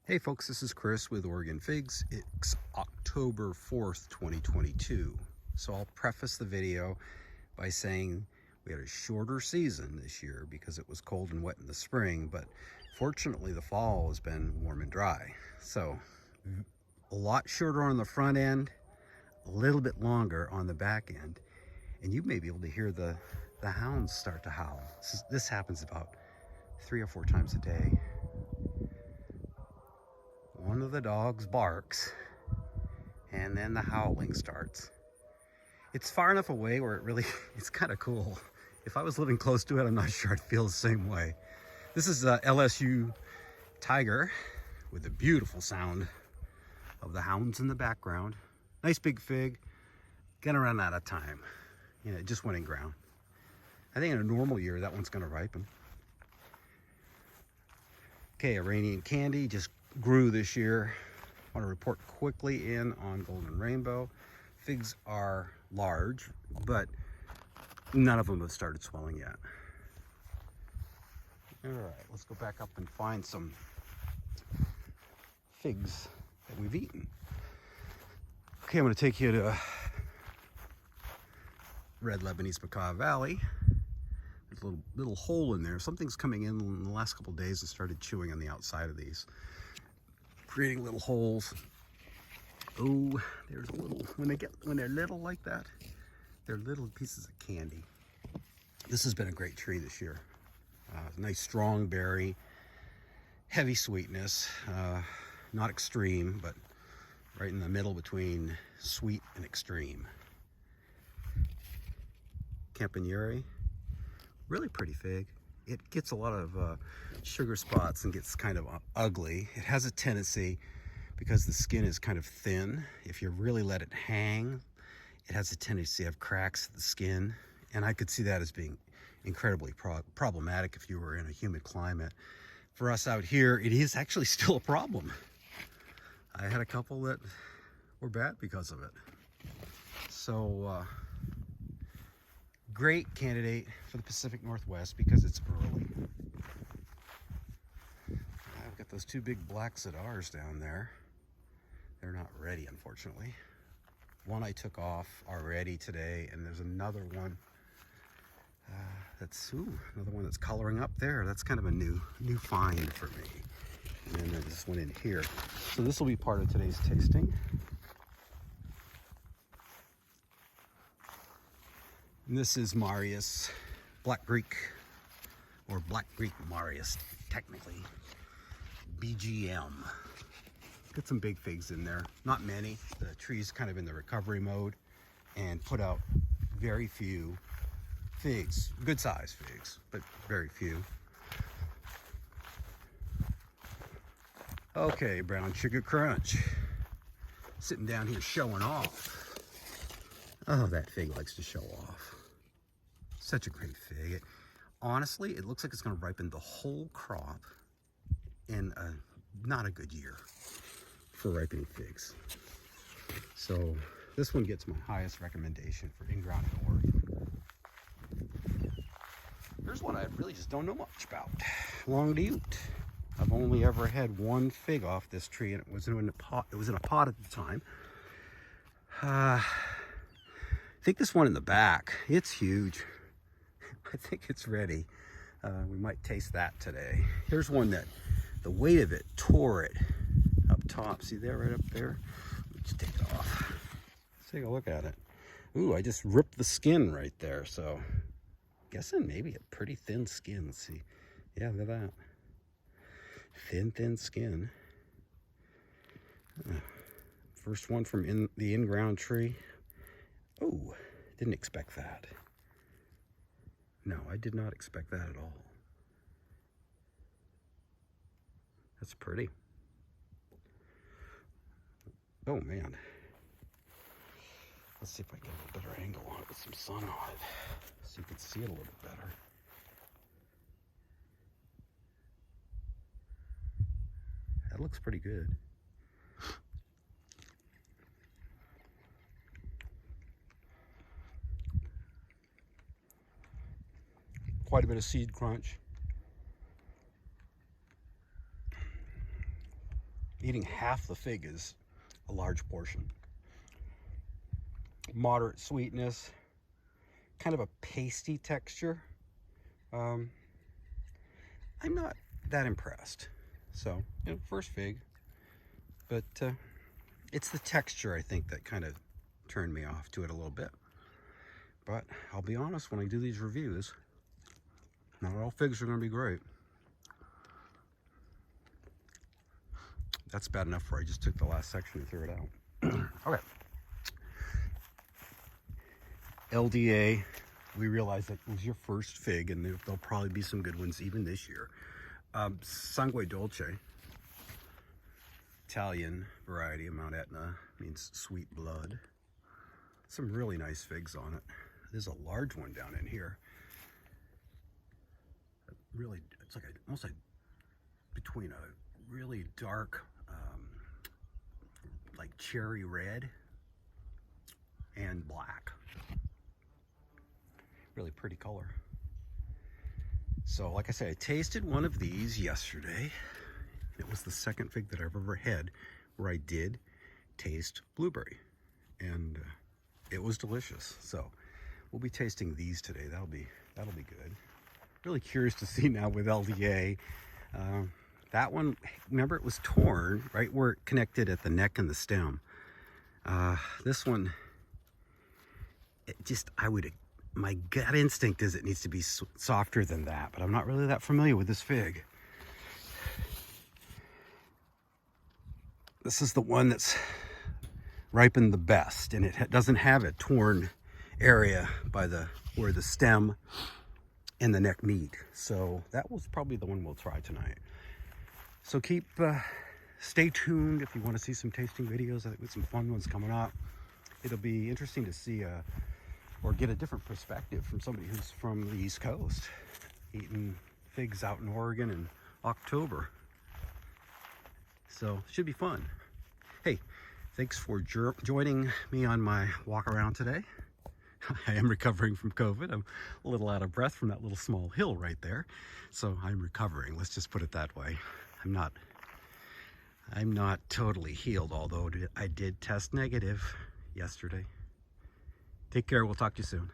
Hey folks, this is Chris with Oregon Figs. It's October 4th, 2022. So I'll preface the video by saying we had a shorter season this year because it was cold and wet in the spring, but fortunately the fall has been warm and dry. So a lot shorter on the front end, a little bit longer on the back end, and you may be able to hear the hounds start to howl. This happens about 3 or 4 times a day. One of the dogs barks and then the howling starts. It's far enough away where it's kind of cool. If I was living close to it, I'm not sure I'd feel the same way. This is a LSU tiger with the beautiful sound of the hounds in the background. Nice big fig. Gonna run out of time. You know, it just went in ground. I think in a normal year, that one's gonna ripen. Okay, Iranian candy just grew this year. I want to report quickly in on Golden Rainbow. Figs are large, but none of them have started swelling yet. All right, let's go back up and find some figs that we've eaten. Okay, I'm going to take you to Red Lebanese Macaw Valley. There's a little hole in there. Something's coming in the last couple of days and started chewing on the outside of these, creating little holes. Oh, there's a little, when they're little like that, they're little pieces of candy. This has been a great tree this year. Nice strong berry, heavy sweetness, not extreme, but right in the middle between sweet and extreme. Campaneri, really pretty fig. It gets a lot of sugar spots and gets kind of ugly. It has a tendency, because the skin is kind of thin, if you really let it hang, it has a tendency to have cracks in the skin. And I could see that as being incredibly problematic if you were in a humid climate. For us out here, it is actually still a problem. I had a couple that were bad because of it. So, great candidate for the Pacific Northwest because it's early. I've got those 2 big black Zadars down there. They're not ready, unfortunately. One I took off already today, and there's another one another one that's coloring up there. That's kind of a new find for me. And then there's this one in here. So this will be part of today's tasting. And this is Marius Black Greek, or Black Greek Marius, technically. BGM. Got some big figs in there, not many. The tree's kind of in the recovery mode and put out very few figs, good size figs, but very few. Okay, Brown Sugar Crunch. Sitting down here showing off. Oh, that fig likes to show off. Such a great fig. Honestly, it looks like it's gonna ripen the whole crop in not a good year for ripening figs. So this one gets my highest recommendation for in-ground in Oregon. Here's one I really just don't know much about. Longitude. I've only ever had one fig off this tree, and it was in a pot. It was in a pot at the time. I think this one in the back, it's huge. I think it's ready. We might taste that today. Here's one that the weight of it tore it up top. See there, right up there? Let's take it off. Let's take a look at it. Ooh, I just ripped the skin right there. So, guessing maybe a pretty thin skin. Let's see. Yeah, look at that. Thin skin. First one from the in-ground tree. Oh, didn't expect that. No, I did not expect that at all. That's pretty. Oh man. Let's see if I can get a better angle on it with some sun on it, so you can see it a little bit better. That looks pretty good. Quite a bit of seed crunch. Eating half the fig is a large portion. Moderate sweetness, kind of a pasty texture. I'm not that impressed. So, you know, first fig, but it's the texture, I think, that kind of turned me off to it a little bit. But I'll be honest, when I do these reviews, not all figs are going to be great. That's bad enough where I just took the last section and threw it out. Okay. LDA, we realized that it was your first fig, and there'll probably be some good ones even this year. Sangue Dolce, Italian variety of Mount Etna, means sweet blood. Some really nice figs on it. There's a large one down in here. Really, it's like almost like between a really dark, like cherry red and black. Really pretty color. So like I said, I tasted one of these yesterday. It was the second fig that I've ever had where I did taste blueberry, and it was delicious. So we'll be tasting these today. That'll be good. Really curious to see now with LDA. That one, remember, it was torn right where it connected at the neck and the stem. This one, my gut instinct is it needs to be softer than that, but I'm not really that familiar with this fig. This is the one that's ripened the best, and it doesn't have a torn area by where the stem and the neck meet. So that was probably the one we'll try tonight. So stay tuned if you want to see some tasting videos. I think with some fun ones coming up. It'll be interesting to see or get a different perspective from somebody who's from the East Coast, eating figs out in Oregon in October. So it should be fun. Hey, thanks for joining me on my walk around today. I am recovering from COVID. I'm a little out of breath from that little small hill right there. So I'm recovering, let's just put it that way. I'm not totally healed, although I did test negative yesterday. Take care, we'll talk to you soon.